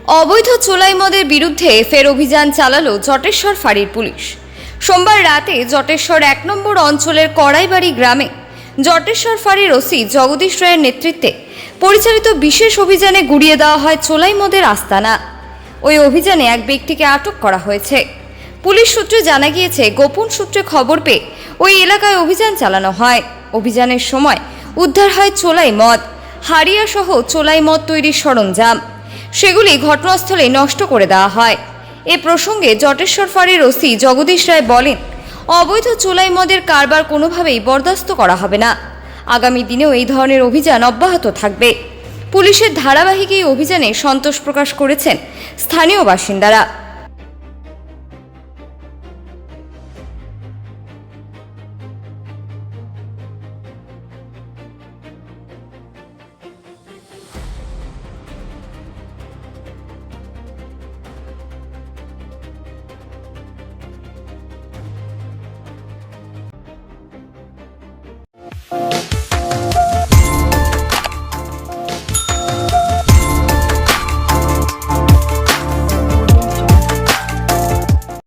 অবৈধ চোলাই মদের বিরুদ্ধে ফের অভিযান চালালো জটেশ্বর ফাঁড়ির পুলিশ। সোমবার রাতে জটেশ্বর ১ নম্বর অঞ্চলের কড়াইবাড়ি গ্রামে জটেশ্বর ফাঁড়ির ওসি জগদীশ রায়ের নেতৃত্বে পরিচালিত বিশেষ অভিযানে গুড়িয়ে দেওয়া হয় চোলাই মদের আস্তানা। ওই অভিযানে এক ব্যক্তিকে আটক করা হয়েছে। পুলিশ সূত্রে জানা গিয়েছে, গোপন সূত্রে খবর পেয়ে ওই এলাকায় অভিযান চালানো হয়। অভিযানের সময় উদ্ধার হয় চোলাই মদ, হাড়িয়া সহ চোলাই মদ তৈরির সরঞ্জাম। সেগুলি ঘটনাস্থলে নষ্ট করে দেওয়া হয়। এ প্রসঙ্গে জটেশ্বর ফাঁড়ির ওসি জগদীশ রায় বলেন, অবৈধ চোলাই মদের কারবার কোনোভাবেই বরদাস্ত করা হবে না। আগামী দিনেও এই ধরনের অভিযান অব্যাহত থাকবে। পুলিশের ধারাবাহিক এই অভিযানে সন্তোষ প্রকাশ করেছেন স্থানীয় বাসিন্দারা।